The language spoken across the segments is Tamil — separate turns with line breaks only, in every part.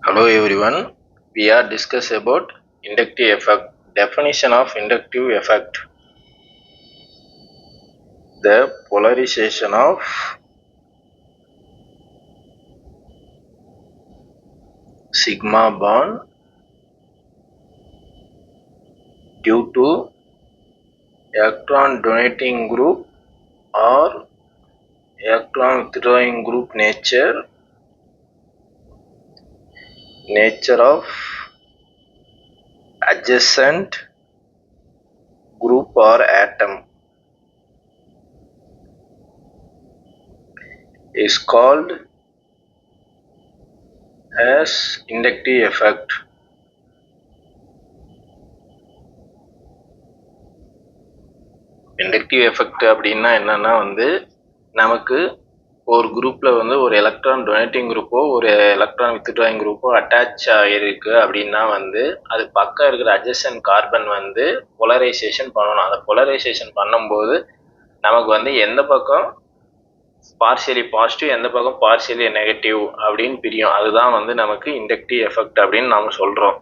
Hello everyone, we are discuss about inductive effect. Definition of inductive effect. The polarization of sigma bond due to electron donating group or electron withdrawing group nature of adjacent group or atom is called as inductive effect. Inductive effect அப்படின்னா என்னன்னா நமக்கு ஒரு குரூப்ல ஒரு எலக்ட்ரான் டொனேட்டிங் குரூப்போ ஒரு எலக்ட்ரான் வித்ட்ராயிங் குரூப்போ அட்டாச் ஆகிருக்கு அப்படின்னா அது பக்கம் இருக்கிற அட்ஜசன்ட் கார்பன் போலரைசேஷன் பண்ணணும். அந்த போலரைசேஷன் பண்ணும்போது நமக்கு எந்த பக்கம் பார்ஷியலி பாசிட்டிவ் எந்த பக்கம் பார்ஷியலி நெகட்டிவ் அப்படின்னு பிரியும். அதுதான் நமக்கு இண்டக்டிவ் எஃபெக்ட் அப்படின்னு நாம சொல்றோம்.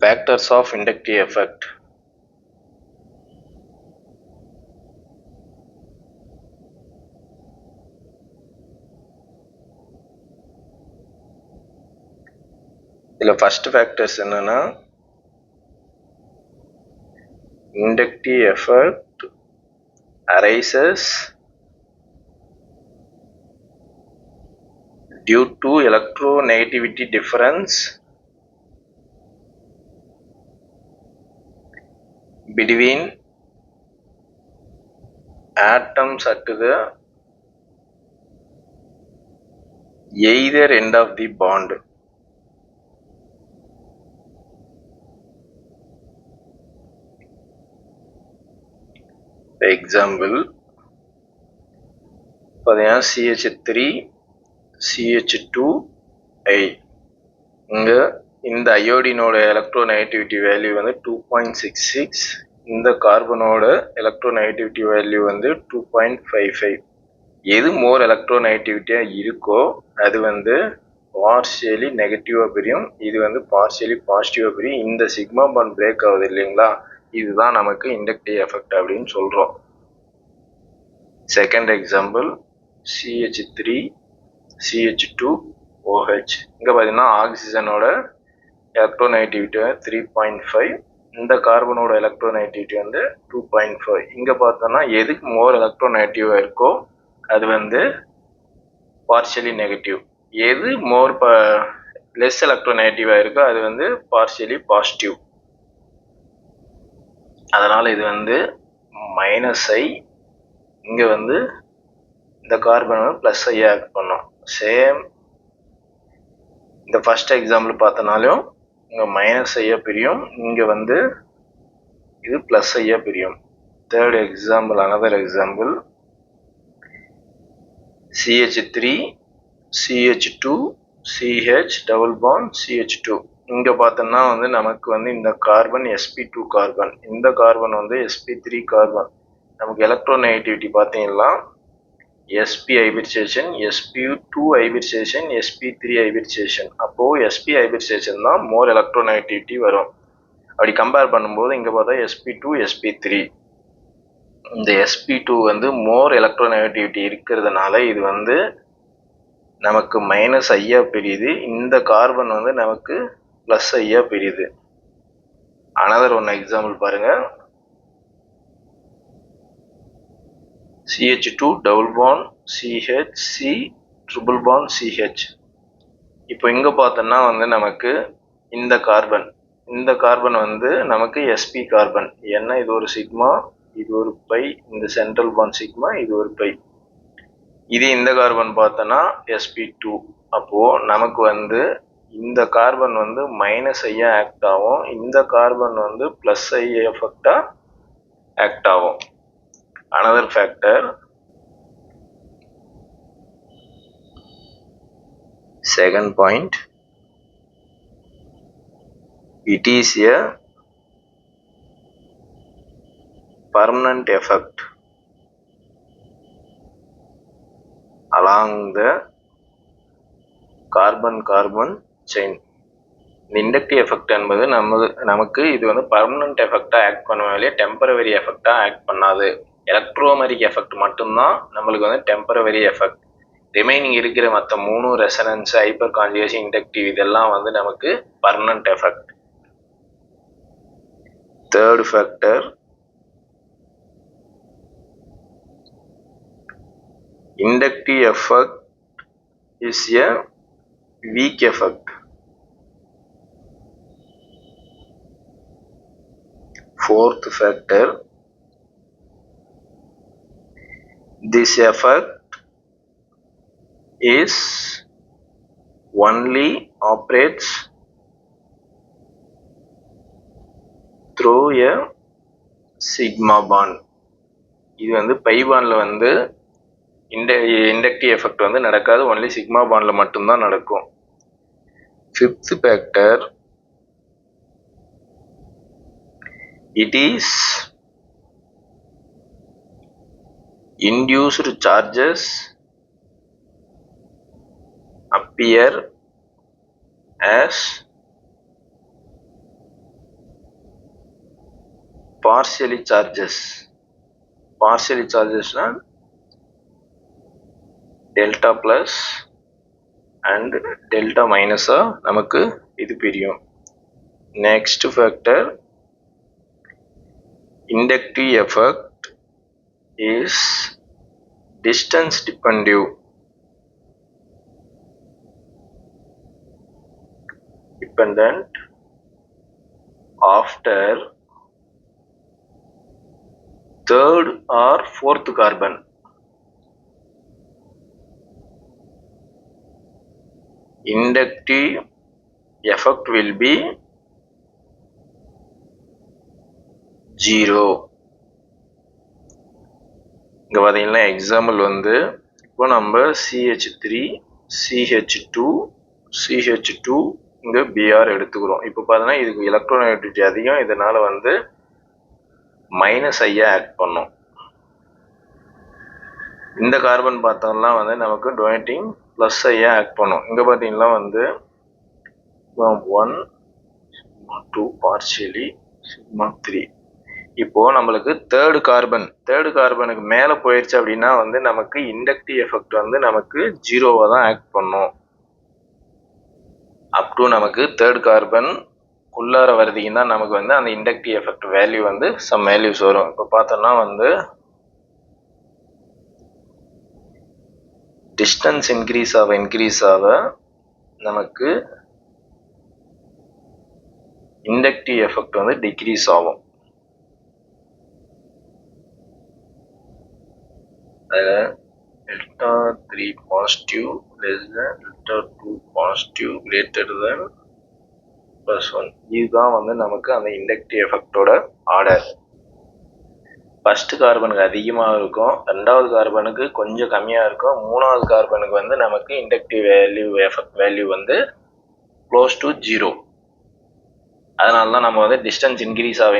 Factors of inductive effect. இதில் ஃபர்ஸ்ட் ஃபேக்டர்ஸ் என்னன்னா inductive effect arises due to electronegativity difference between atoms at the either end of the bond. Example பார்த்தீங்கன்னா CH3 CH2I இங்கே இந்த அயோடினோட எலக்ட்ரோநெகட்டிவிட்டி வேல்யூ 2.66, இந்த கார்பனோட எலக்ட்ரோநெகட்டிவிட்டி வேல்யூ 2.55. எது மோர் எலக்ட்ரோநெகட்டிவிட்டியாக இருக்கோ அது பார்ஷியலி நெகட்டிவாக பிரியும், இது பார்ஷியலி பாசிட்டிவாக பிரியும். இந்த சிக்மா பாண்ட் பிரேக் ஆகுது இல்லைங்களா, இதுதான் நமக்கு இண்டக்டிவ் எஃபெக்ட் அப்படின்னு சொல்கிறோம். Second example CH3 CH2OH. இங்கே பார்த்தீங்கன்னா ஆக்சிஜனோட எலக்ட்ரோநெகட்டிவிட்டி 3.5, இந்த கார்பனோட எலக்ட்ரோநெகட்டிவிட்டி 2.5. இங்கே பார்த்தோன்னா எதுக்கு மோர் எலக்ட்ரோநெகட்டிவாக இருக்கோ அது பார்ஷியலி நெகட்டிவ், எது மோர் லெஸ் எலக்ட்ரோநெகட்டிவாக இருக்கோ அது பார்ஷியலி பாசிட்டிவ். அதனால் இது -I, இங்கே இந்த கார்பன் +I ஆட் பண்ணோம். சேம் இந்த ஃபர்ஸ்ட் எக்ஸாம்பிள் பார்த்தனாலும் இங்கே -I பிரியும், இங்கே இது +I பிரியும். Third example, another example CH3 CH2 CH double bond CH2. இங்கே பார்த்தோம்னா நமக்கு இந்த கார்பன் sp2 கார்பன், இந்த கார்பன் sp3 கார்பன். நமக்கு எலக்ட்ரோநெகட்டிவிட்டி பார்த்தீங்கன்னா sp hybridisation, sp2 hybridisation, sp3 hybridisation. அப்போது sp ஹைபிரிடேஷன் தான் மோர் எலக்ட்ரோநெகட்டிவிட்டி வரும். அப்படி கம்பேர் பண்ணும்போது இங்கே பார்த்தா sp2 sp3, இந்த sp2 மோர் எலக்ட்ரோநெகட்டிவிட்டி இருக்கிறதுனால இது நமக்கு -I பிரியுது, இந்த கார்பன் நமக்கு +I பிரியுது. அனதர் ஒன் எக்ஸாம்பிள் பாருங்க, CH2 double bond CH C triple bond CH. இப்போ இங்கே பார்த்தோன்னா நமக்கு இந்த கார்பன் நமக்கு sp கார்பன். ஏன்னா இது ஒரு சிக்மா, இது ஒரு பை, இந்த சென்ட்ரல் பாண்ட் சிக்மா, இது ஒரு பை. இது இந்த கார்பன் பார்த்தோன்னா sp2. அப்போது நமக்கு இந்த கார்பன் -I ஆக்ட் ஆகும், இந்த கார்பன் +I எஃபெக்டாக ஆக்ட் ஆகும். Another factor, second point, it is a permanent effect along the carbon chain. இந்த இண்டக்டிவ் எஃபெக்ட் என்பது நமக்கு இது வந்து பர்மனன்ட் எஃபெக்டாக ஆக்ட் பண்ணுவோம் இல்லையா, டெம்பரவரி எஃபெக்டாக ஆக்ட் பண்ணாது. எலக்ட்ரோமெரிக் எஃபெக்ட் மட்டும்தான் நம்மளுக்கு வந்து டெம்பரவரி எஃபெக்ட். ரிமைனிங் இருக்கிற மற்ற 3 ரெசனன்ஸ், ஹைப்பர் கான்ஜுகேஷன், இண்டக்டிவ் இதெல்லாம் வந்து நமக்கு permanent effect. Third factor, inductive effect is a weak effect. Fourth factor, this effect is only operates through a sigma bond. இது வந்து பை பாண்ட்ல வந்து இண்டக்டிவ் எஃபெக்ட் வந்து நடக்காது, ஒன்லி சிக்மா பாண்ட்ல மட்டும்தான் நடக்கும். Fifth factor, it is induced charges appear as partially charges. Partially charges na delta plus and delta minus நமக்கு இது பிரியும். Next factor, inductive effect is distance dependent. After third or fourth carbon. Inductive effect will be 0. இங்க பாத்தீங்கன்னா எக்ஸாம்பிள் வந்து இப்போ நம்ம CH3 CH2 CH2 இங்க Br எடுத்துக்கிறோம். இப்போ பார்த்தீங்கன்னா இதுக்கு எலக்ட்ரோநெகட்டிவிட்டி அதிகம், இதனால வந்து மைனஸ் ஐயா ஆக்ட் பண்ணும். இந்த கார்பன் பார்த்தோம்னா வந்து நமக்கு டொனேட்டிங் பிளஸ் ஐயா ஆக்ட் பண்ணும். இங்க பார்த்தீங்கன்னா வந்து 1 2 பார்ஷியலி சிக்மா 3. இப்போ நம்மளுக்கு தேர்டு கார்பனுக்கு மேல போயிடுச்சு அப்படின்னா வந்து நமக்கு இண்டக்டிவ் எஃபெக்ட் வந்து நமக்கு 0வா தான் ஆக்ட் பண்ணும். அப் டு நமக்கு தேர்ட் கார்பன் உள்ளார வருதுன்னா நமக்கு வந்து அந்த இண்டக்டிவ் எஃபெக்ட் வேல்யூ வந்து சம் வேல்யூஸ் வரும். இப்போ பார்த்தோம்னா வந்து டிஸ்டன்ஸ் இன்க்ரீஸ் ஆக நமக்கு இண்டக்டிவ் எஃபெக்ட் வந்து டிக்ரீஸ் ஆகும். delta 3 positive less than delta 2 positive greater than plus 1. இதுதான் வந்து நமக்கு அந்த இண்டக்டிவ் எஃபெக்டோட ஆர்டர். ஃபர்ஸ்ட் கார்பனுக்கு அதிகமாக இருக்கும், ரெண்டாவது கார்பனுக்கு கொஞ்சம் கம்மியாக இருக்கும், மூணாவது கார்பனுக்கு வந்து நமக்கு இண்டக்டிவ் வேல்யூ எஃபெக்ட் வேல்யூ வந்து க்ளோஸ் டு 0. அதனால தான் நம்ம வந்து டிஸ்டன்ஸ் இன்க்ரீஸ் ஆக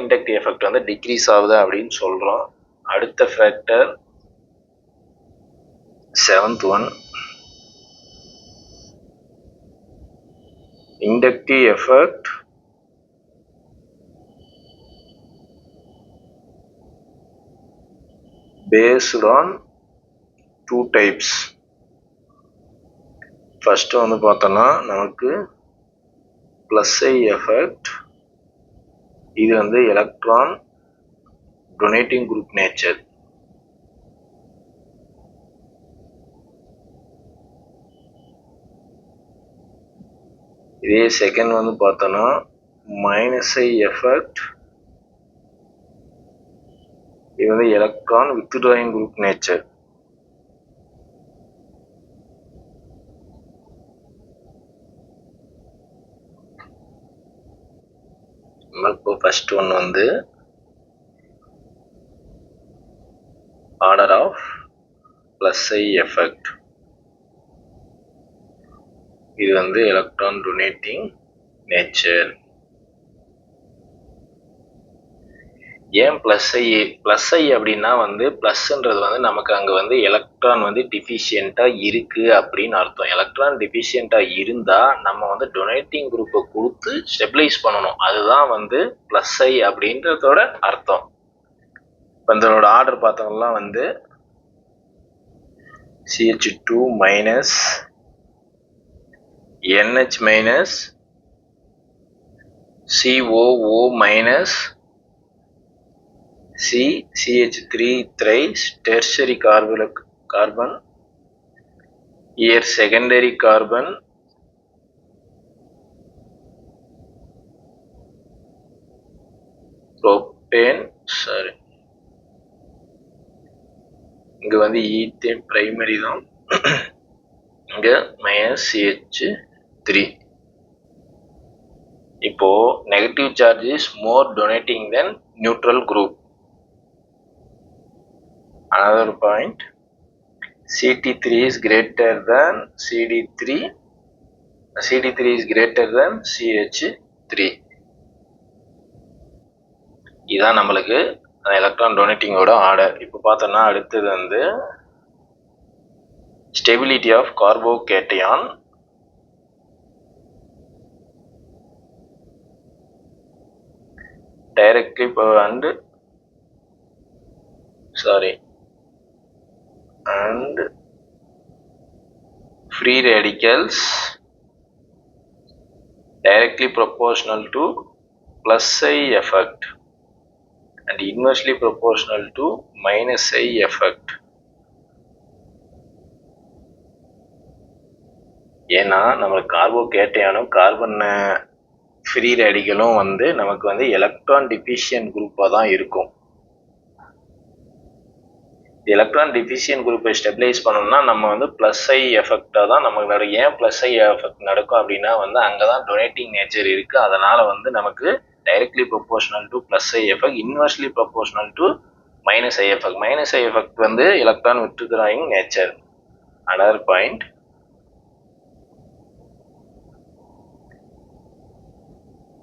இண்டக்டிவ் எஃபெக்ட் வந்து டிக்ரீஸ் ஆகுது அப்படின்னு சொல்கிறோம். அடுத்த factor 7th one, inductive effect based on 2 types. First வந்து பார்த்தோம்னா நமக்கு பிளஸ் ஐ எஃபெக்ட். இது வந்து எலக்ட்ரான் டொனேட்டிங் குரூப் நேச்சர். இதே செகண்ட் வந்து பார்த்தோம்னா மைனஸ் ஐ எஃபெக்ட். இது வந்து எலக்ட்ரான் வித்ட்ராயிங் குரூப் நேச்சர். இப்போ ஃபர்ஸ்ட் ஒன் வந்து order of plus I effect. இது வந்து எலக்ட்ரான் டொனேட்டிங் நேச்சர். ஏன் பிளஸ் ஐ அப்படின்னா வந்து பிளஸ்ன்றது வந்து நமக்கு அங்கே வந்து எலக்ட்ரான் வந்து டிஃபிஷியண்ட்டாக இருக்குது அப்படின்னு அர்த்தம். எலக்ட்ரான் டிஃபிஷியண்ட்டாக இருந்தால் நம்ம வந்து டொனேட்டிங் குரூப்பை கொடுத்து ஸ்டெபிலைஸ் பண்ணணும். அதுதான் வந்து ப்ளஸ் ஐ அப்படின்றதோட அர்த்தம். இப்போ இதோட ஆர்டர் பார்த்தோம்னா வந்து CH2 minus NH minus COO minus CH3 thrice tertiary carbon, here secondary carbon, propane, sorry, இங்க வந்து ஈத்தேன் பிரைமரி தான், இங்க மைனஸ் CH3. இப்போ negative charge is more donating then neutral group. Another point, CT3 is greater than CD3, CD3 is greater than CH3. இதான் நம்மளுக்கு எலக்ட்ரான் டொனேட்டிங்கோட ஆர்டர். இப்போ பார்த்தோம்னா அடுத்தது வந்து stability of carbocation. Directly and free radicals directly proportional to plus I effect and inversely proportional to minus I effect. ஏன்னா நம்ம கார்போகேட்டையானும் கார்பன் ஃப்ரீ ரேடிக்கலும் வந்து நமக்கு வந்து எலக்ட்ரான் டிஃபிஷியன்ட் குரூப்பாக தான் இருக்கும். எலக்ட்ரான் டிஃபிஷியன்ட் குரூப்பை ஸ்டெபிலைஸ் பண்ணணும்னா நம்ம வந்து ப்ளஸ் ஐ எஃபெக்டாக தான் நம்மளோட. ஏன் ப்ளஸ் ஐ எஃபெக்ட் நடக்கும் அப்படின்னா வந்து அங்கே தான் டொனேட்டிங் நேச்சர் இருக்குது. அதனால் வந்து நமக்கு directly proportional to plus I effect, inversely proportional to minus I effect. Minus I effect வந்து electron withdrawing nature. Another point,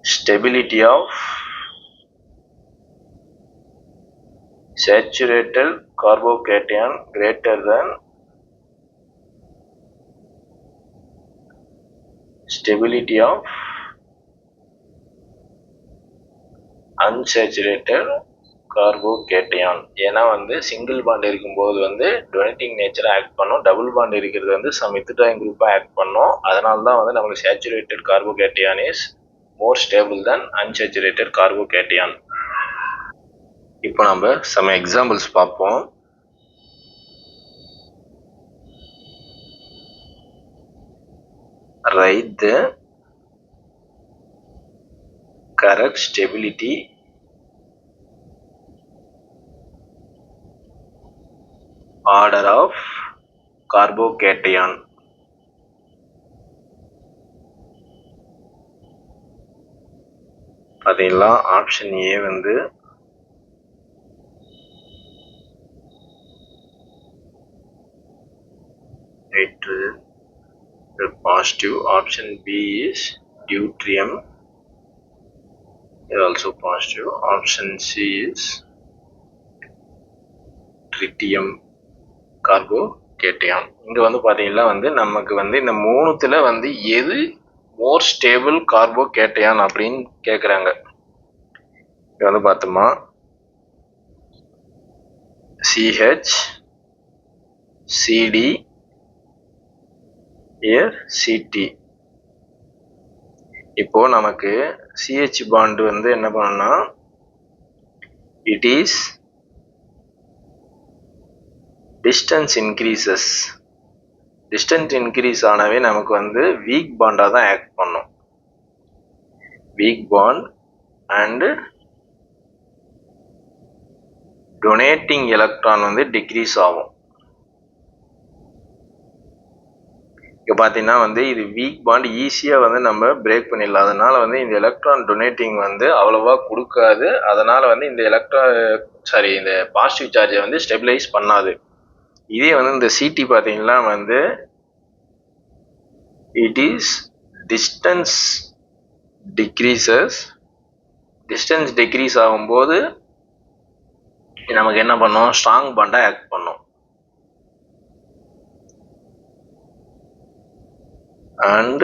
stability of saturated carbocation greater than stability of unsaturated carbocation. ஏன்னா வந்து சிங்கிள் பாண்ட் இருக்கும்போது வந்து டொனேட்டிங் நேச்சரை ஆக்ட் பண்ணும், டபுள் பாண்ட் இருக்கிறது வந்து சம் வித்ட்ராயிங் குரூப்பாக ஆக்ட் பண்ணும். அதனால தான் வந்து நம்மளுக்கு saturated கார்போகேட்டையான் is more stable than unsaturated carbocation. இப்போ நம்ம some examples பார்ப்போம். Write the correct stability order of carbocation. அதெல்லாம் ஆப்ஷன் ஏ வந்து positive, option B is deuterium, is also positive, option C is tritium carbocation. இங்க வந்து பாத்தீங்கன்னா வந்து நமக்கு வந்து இந்த மூணுத்துல வந்து எது மோர் ஸ்டேபிள் கார்போகேட்டையான் அப்படின்னு கேட்குறாங்க. இது வந்து பார்த்தோமா CH, CD, here CT. இப்போ நமக்கு CH பாண்ட் வந்து என்ன பண்ணணும்னா it is distance increases. Distance increase ஆனவே நமக்கு வந்து வீக் பாண்டாக தான் ஆக்ட் பண்ணும். Weak bond and donating electron வந்து டிக்ரீஸ் ஆகும். இங்கே பார்த்தீங்கன்னா வந்து இது வீக் பாண்ட் ஈஸியாக வந்து நம்ம பிரேக் பண்ணிடலாம். அதனால வந்து இந்த எலக்ட்ரான் டொனேட்டிங் வந்து அவ்வளோவா கொடுக்காது. அதனால வந்து இந்த பாசிட்டிவ் சார்ஜை வந்து ஸ்டெபிலைஸ் பண்ணாது. இதே வந்து இந்த சிடி பார்த்தீங்கன்னா வந்து இட் இஸ் டிஸ்டன்ஸ் டிக்ரீஸ் ஆகும்போது நமக்கு என்ன பண்ணும், ஸ்ட்ராங் பாண்டாக ஆக்ட் பண்ணும். and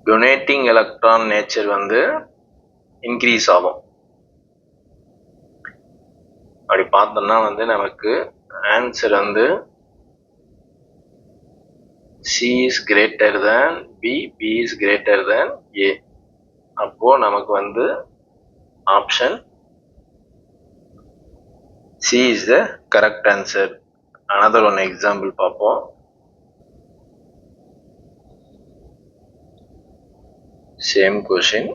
donating electron nature வந்து increase ஆகும். அப்படி பார்த்தோம்னா வந்து நமக்கு ஆன்சர் வந்து C is greater than B, B is greater than A. அப்போ நமக்கு வந்து option C is the correct answer. Another one example பார்ப்போம். Same question.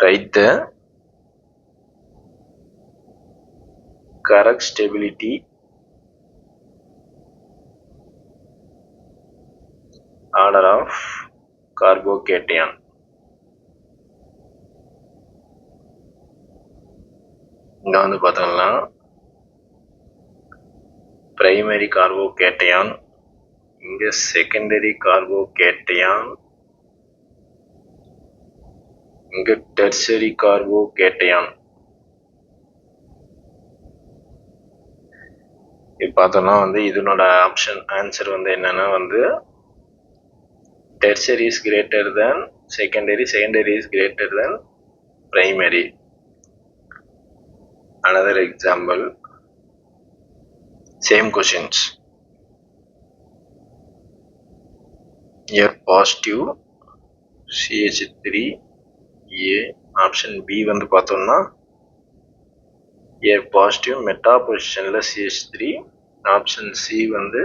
Write the correct stability order of carbocation. இங்க வந்து பார்த்தோம்னா primary carbocation, இங்க secondary carbocation, இங்க tertiary carbocation. இப்போ பார்த்தோம்னா வந்து இதனோட ஆப்ஷன் ஆன்சர் வந்து என்னன்னா வந்து tertiary is greater than secondary, secondary is greater than primary. Another example, same questions. Here positive CH3A, option B வந்து பார்த்தோம்னா here positive meta positionல CH3, option C வந்து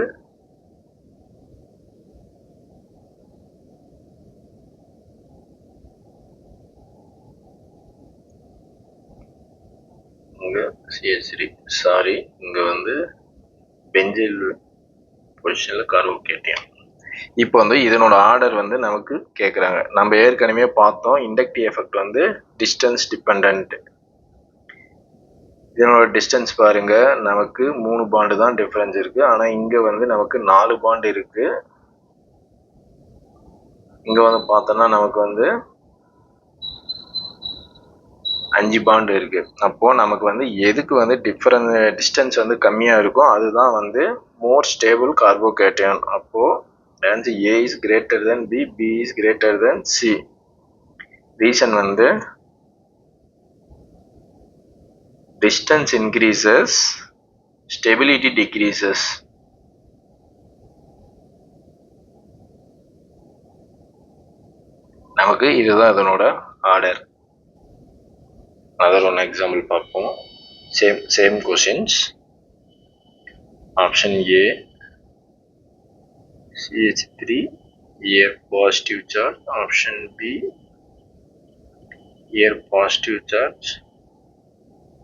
இங்க CH3, சாரி இங்க வந்து பென்சில் பொசிஷன்ல கார்போகேட்டையான். இப்போ வந்து இதனோட ஆர்டர் வந்து நமக்கு கேட்குறாங்க. நம்ம ஏற்கனவே பார்த்தோம் இண்டக்டிவ் எஃபெக்ட் வந்து டிஸ்டன்ஸ் டிபெண்ட். இதனோட டிஸ்டன்ஸ் பாருங்க, நமக்கு 3 பாண்டு தான் டிஃபரன்ஸ் இருக்கு. ஆனா இங்க வந்து நமக்கு 4 பாண்டு இருக்கு. இங்க வந்து பார்த்தோம்னா நமக்கு வந்து 5 பாண்டு இருக்கு. அப்போ நமக்கு வந்து எதுக்கு வந்து டிஸ்டன்ஸ் வந்து கம்மியா இருக்கும் அதுதான் வந்து மோர் ஸ்டேபிள் கார்போகேட்டையான். அப்போ answer A is greater than B, B is greater than C. Reason வந்து distance increases, stability decreases. நமக்கு இதுதான் அதனோட ஆர்டர். அதர் ஒன் எக்ஸாம்பிள் பார்ப்போம். Same questions. Option A CH3 here positive charge, option B here positive charge,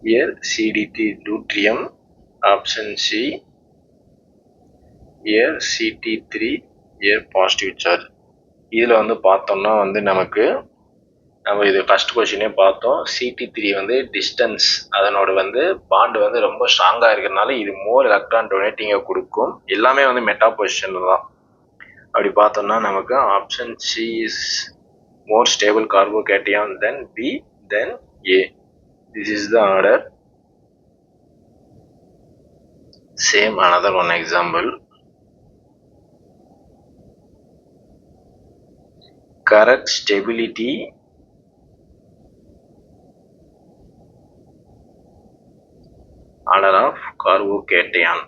here CDT deuterium, option C here CT3 here positive charge. இதில் வந்து பார்த்தோம்னா வந்து நமக்கு நம்ம இது ஃபர்ஸ்ட் கொஸ்டினே பார்த்தோம். CT3 வந்து டிஸ்டன்ஸ் அதனோட வந்து பாண்டு வந்து ரொம்ப ஸ்ட்ராங்காக இருக்கிறதுனால இது மோர் எலக்ட்ரான் டொனேட்டிங்கை கொடுக்கும். எல்லாமே வந்து மெட்டா பொசிஷனில் தான். அப்படி பார்த்தோம்னா நமக்கு option C is more stable carbocation then B then A. This is the order. Same another one example. Correct stability order of carbocation.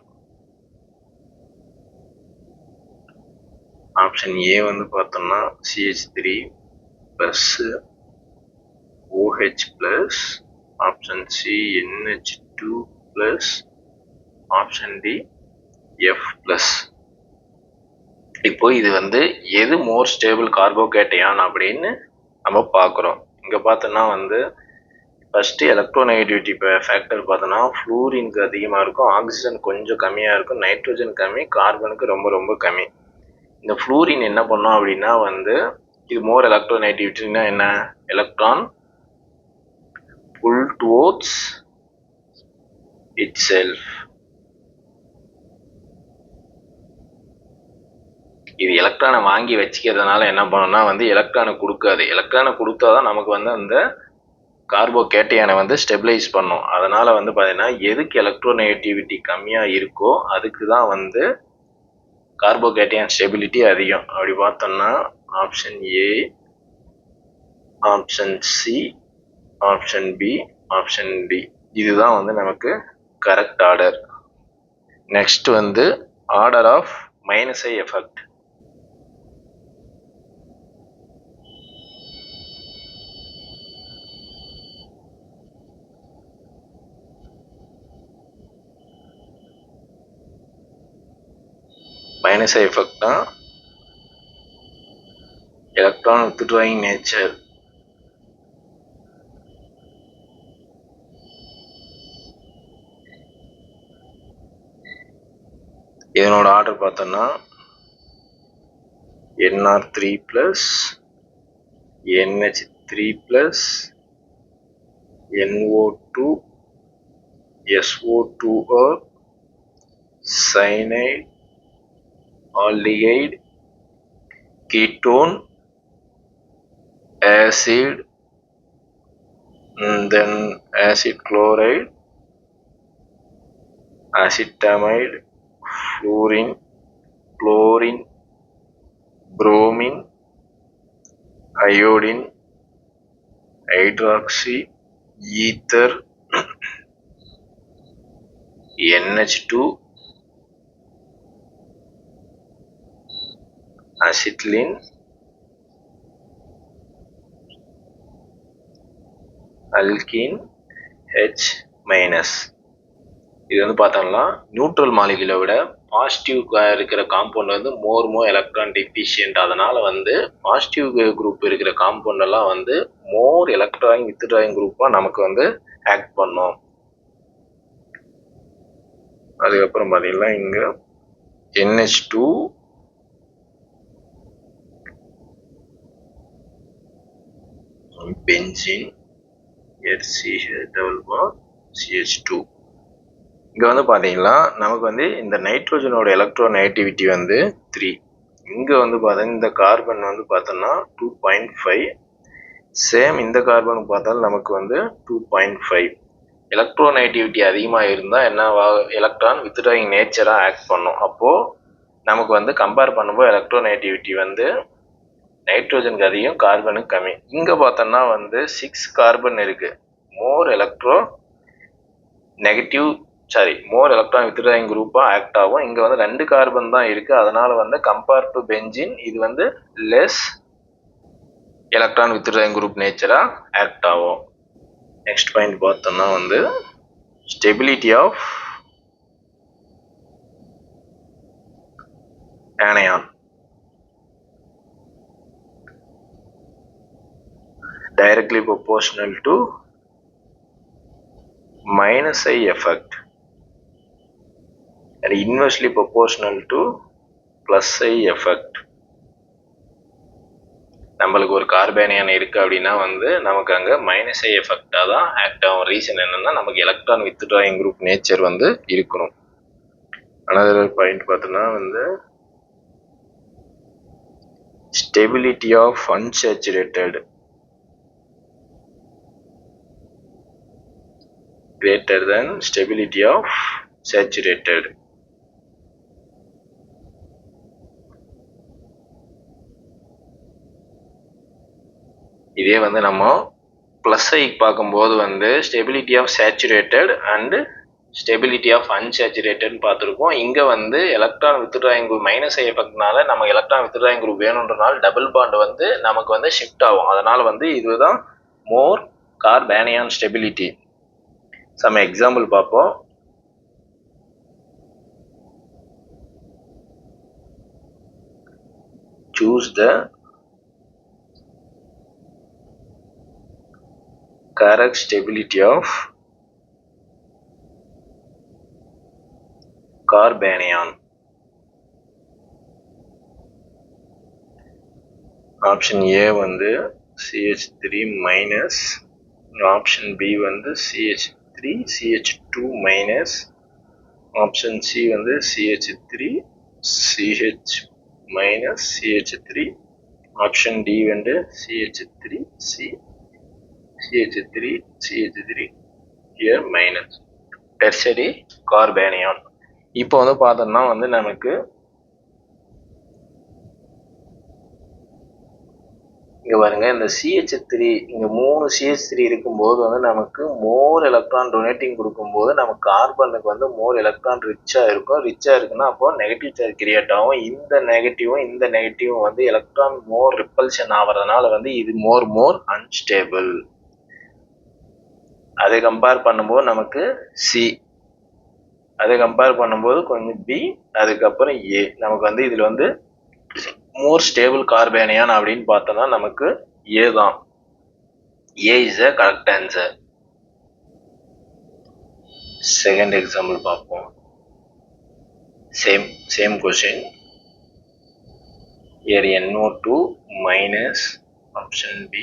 Option A வந்து பார்த்தோம்னா CH3 plus OH plus, option C NH2 plus, option D F plus. இப்போ இது வந்து எது மோர் ஸ்டேபிள் கார்போகேட்டையான் அப்படின்னு நம்ம பார்க்குறோம். இங்கே பார்த்தோன்னா வந்து ஃபர்ஸ்ட் எலக்ட்ரோநெகட்டிவிட்டி ஃபேக்டர் பார்த்தோன்னா ஃப்ளூரினுக்கு அதிகமாக இருக்கும், ஆக்சிஜன் கொஞ்சம் கம்மியாக இருக்கும், நைட்ரோஜன் கம்மி, கார்பனுக்கு ரொம்ப ரொம்ப கம்மி. இந்த ஃப்ளூரின் என்ன பண்ணோம் அப்படின்னா வந்து இது மோர் எலக்ட்ரோநெகட்டிவிட்டினா என்ன, electron pull towards itself. இது எலக்ட்ரானை வாங்கி வச்சுக்கிறதுனால என்ன பண்ணோம்னா வந்து எலக்ட்ரானை கொடுக்காது. எலக்ட்ரானை கொடுத்தாதான் நமக்கு வந்து அந்த கார்போகேட்டையானை வந்து ஸ்டெபிலைஸ் பண்ணும். அதனால வந்து பார்த்தீங்கன்னா எதுக்கு எலக்ட்ரோநெகட்டிவிட்டி கம்மியாக இருக்கோ அதுக்கு தான் வந்து கார்போகேட்டையான் ஸ்டெபிலிட்டி அதிகம். அப்படி பார்த்தோம்னா option A, option C, option B, option D, இதுதான் வந்து நமக்கு கரெக்ட் ஆர்டர். நெக்ஸ்ட் வந்து order of minus I effect. Minus I எஃபெக்ட்னா எலக்ட்ரான் வித்ட்ராயிங் நேச்சர். இதனோட ஆர்டர் பார்த்தோம்னா NR3+, NH3+, NO2, SO2R, cyanide, aldehyde, ketone, acid, then acid chloride, acetamide, fluorine, chlorine, bromine, iodine, hydroxy, ether, NH2, acetylene, alkene, H minus. இது வந்து பார்த்தோம்னா நியூட்ரல் மாலிகுலை விட பாசிட்டிவ் இருக்கிற காம்பவுண்ட் வந்து மோர் எலக்ட்ரான் டெஃபிஷியன்ட். அதனால வந்து பாசிட்டிவ் குரூப் இருக்கிற காம்பவுண்ட் எல்லாம் வந்து மோர் எலக்ட்ரான் வித்ட்ராயிங் குரூப்பா நமக்கு வந்து ஆக்ட் பண்ணும். அதுக்கப்புறம் பார்த்தீங்கன்னா இங்க NH2, பென்சீன், HCH2. இங்க வந்து பாத்தீங்கன்னா நமக்கு வந்து இந்த நைட்ரோஜனோட எலக்ட்ரோ நெகட்டிவிட்டி வந்து 3. இங்க வந்து பார்த்தீங்கன்னா இந்த கார்பன் வந்து பார்த்தோம்னா 2.5. சேம் இந்த கார்பன் பார்த்தாலும் நமக்கு வந்து 2.5. எலக்ட்ரோ நெகட்டிவிட்டி அதிகமாக இருந்தால் என்ன, எலக்ட்ரான் வித்ட்ராயிங் நேச்சராக ஆக்ட் பண்ணும். அப்போது நமக்கு வந்து கம்பேர் பண்ணும்போது எலக்ட்ரோ நெகட்டிவிட்டி வந்து நைட்ரோஜனுக்கு அதிகம், கார்பனுக்கு கம்மி. இங்கே பார்த்தோம்னா வந்து 6 கார்பன் இருக்குது. மோர் எலக்ட்ரான் வித்ட்ராயிங் குரூப்பாக ஆக்ட் ஆகும். இங்கே வந்து 2 கார்பன் தான் இருக்குது. அதனால் வந்து கம்பேர் டு பென்சின் இது வந்து லெஸ் எலக்ட்ரான் வித்ட்ராயிங் குரூப் நேச்சராக ஆக்ட் ஆகும். நெக்ஸ்ட் பாயிண்ட் பார்த்தோம்னா வந்து stability of anion. Directly proportional to minus I effect and inversely proportional to plus I effect. நம்மளுக்கு ஒரு கார்பேனியான் இருக்கு அப்படின்னா வந்து நமக்கு அங்கே மைனஸ் ஐ எஃபெக்டாக தான் ஆக்ட் ஆகும். ரீசன் என்னன்னா நமக்கு எலக்ட்ரான் வித்ட்ராயிங் குரூப் நேச்சர் வந்து இருக்கணும். அனதர் பாயிண்ட் பார்த்தோம்னா வந்து stability of unsaturated greater than stability of saturated. இதே வந்து நம்ம பிளஸ் ஐ பார்க்கும்போது வந்து stability of saturated and stability of அன்சேச்சுரேட்டட்னு பார்த்துருக்கோம். இங்கே வந்து electron withdrawing group minus I எஃபெக்ட்னால நம்ம எலக்ட்ரான் வித்ட்ராயிங் குரூப் வேணுன்றனால டபுள் பாண்ட் வந்து நமக்கு வந்து ஷிஃப்ட் ஆகும். அதனால் வந்து இதுதான் more carbanion stability. Some example பார்ப்போம். Choose the correct stability of carbanion. Option A வந்து CH3 மைனஸ், ஆப்ஷன் பி வந்து CH3 CH2 minus, option C வந்து CH3 CH minus CH3, option D வந்து CH3 CH3 here minus. Tertiary கார்பேனியான். இப்போ வந்து பார்த்தோம்னா வந்து நமக்கு இங்கே பாருங்க, இந்த CH3 இங்கே 3 CH3 இருக்கும்போது வந்து நமக்கு மோர் எலக்ட்ரான் டொனேட்டிங் கொடுக்கும்போது நம்ம கார்பனுக்கு வந்து மோர் எலக்ட்ரான் ரிச்சாக இருக்கும். ரிச்சாக இருக்குன்னா அப்போ நெகட்டிவ் சார்ஜ் கிரியேட் ஆகும். இந்த நெகட்டிவும் வந்து எலக்ட்ரான் மோர் ரிப்பல்ஷன் ஆகிறதுனால வந்து இது மோர் அன்ஸ்டேபிள். அதை கம்பேர் பண்ணும்போது நமக்கு சி, அதை கம்பேர் பண்ணும்போது கொஞ்சம் பி, அதுக்கப்புறம் ஏ. நமக்கு வந்து இதில் வந்து மோர் ஸ்டேபிள் கார்பேனியான் அப்படின்னு பார்த்தோம்னா நமக்கு ஏ தான். A is a correct answer. Second example பார்ப்போம். Same question. here NO2 minus option B,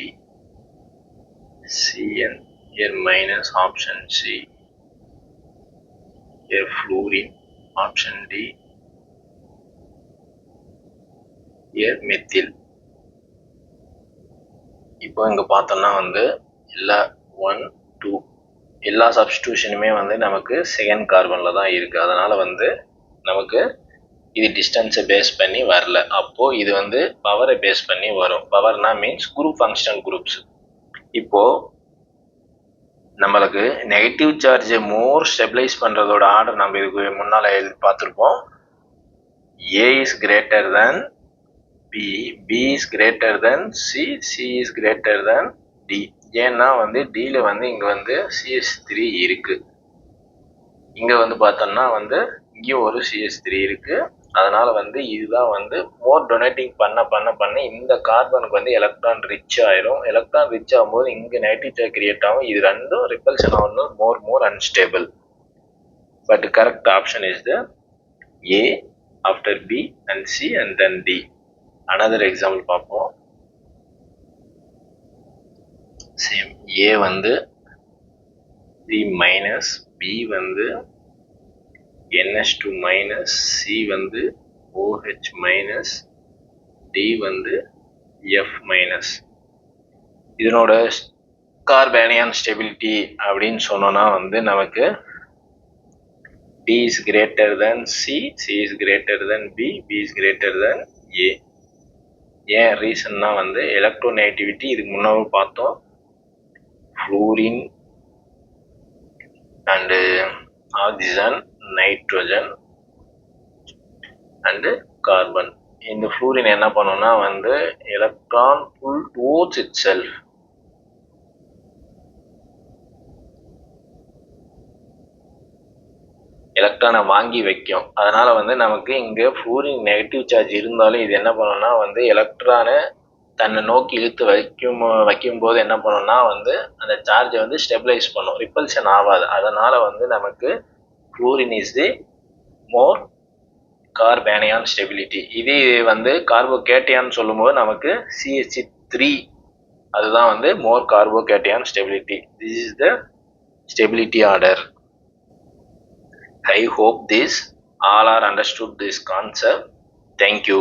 Cn, here minus option C, here fluorine option D, here methyl. இப்போ இங்க பார்த்தோம்னா வந்து எல்லா 1 2 எல்லா சப்ஸ்டிடியூஷனுமே வந்து நமக்கு செகண்ட் கார்பன்ல தான் இருக்கு. அதனால வந்து நமக்கு இது டிஸ்டன்ஸை பேஸ் பண்ணி வரல. அப்போ இது வந்து பவரை பேஸ் பண்ணி வரும். பவர்னா மீன்ஸ் குரூப் ஃபங்க்ஷனல் குரூப்ஸ். இப்போ நம்மளுக்கு நெகட்டிவ் சார்ஜை மோர் ஸ்டெபிளைஸ் பண்றதோட ஆர்டர் நம்ம இதுக்கு முன்னால பார்த்துருப்போம். A is greater than B, B is greater than C, C is greater than D. ஏன்னா வந்து டில வந்து இங்க வந்து CH3 இருக்கு. இங்க வந்து பார்த்தோம்னா வந்து இங்கேயும் ஒரு CH3 இருக்கு. அதனால வந்து இதுதான் வந்து மோர் டொனேட்டிங் பண்ண இந்த கார்பனுக்கு வந்து எலக்ட்ரான் ரிச் ஆயிரும். எலக்ட்ரான் ரிச் ஆகும்போது இங்க நெகட்டிவ் சார்ஜ் கிரியேட் ஆகும். இது ரெண்டும் ரிப்பல்ஷன் ஆகணும், more unstable. But correct option is the A, after B and C and then D. another example பார்ப்போம். சேம் A வந்து 3 மைனஸ், B வந்து NH2 மைனஸ், C வந்து OH மைனஸ், D வந்து F மைனஸ். இதனோட கார்பேனியான் ஸ்டெபிலிட்டி அப்படின்னு சொன்னோம்னா வந்து நமக்கு D is greater than C, C is greater than B, B is greater than A. ஏன் ரீசன்னா வந்து எலக்ட்ரோநெகட்டிவிட்டி இதுக்கு முன்னாடி பார்த்தோம். Fluorine and oxygen, nitrogen and carbon. இந்த ஃப்ளூரின் என்ன பண்ணும்னா வந்து electron pull towards itself. எலக்ட்ரானை வாங்கி வைக்கும். அதனால வந்து நமக்கு இங்க ஃப்ளூரின் நெகட்டிவ் சார்ஜ் இருந்தாலும் இது என்ன பண்ணும்னா வந்து எலக்ட்ரானை தன்னை நோக்கி இழுத்து வைக்கும் போது என்ன பண்ணும்னா வந்து அந்த சார்ஜை வந்து ஸ்டெபிளைஸ் பண்ணும், ரிப்பல்ஷன் ஆகாது. அதனால வந்து நமக்கு fluorine is the more carbanion stability. இது வந்து கார்போகேட்டியான் சொல்லும்போது நமக்கு CH3 அதுதான் வந்து more carbocation stability. This is the stability order. I hope this all are understood this concept. Thank you.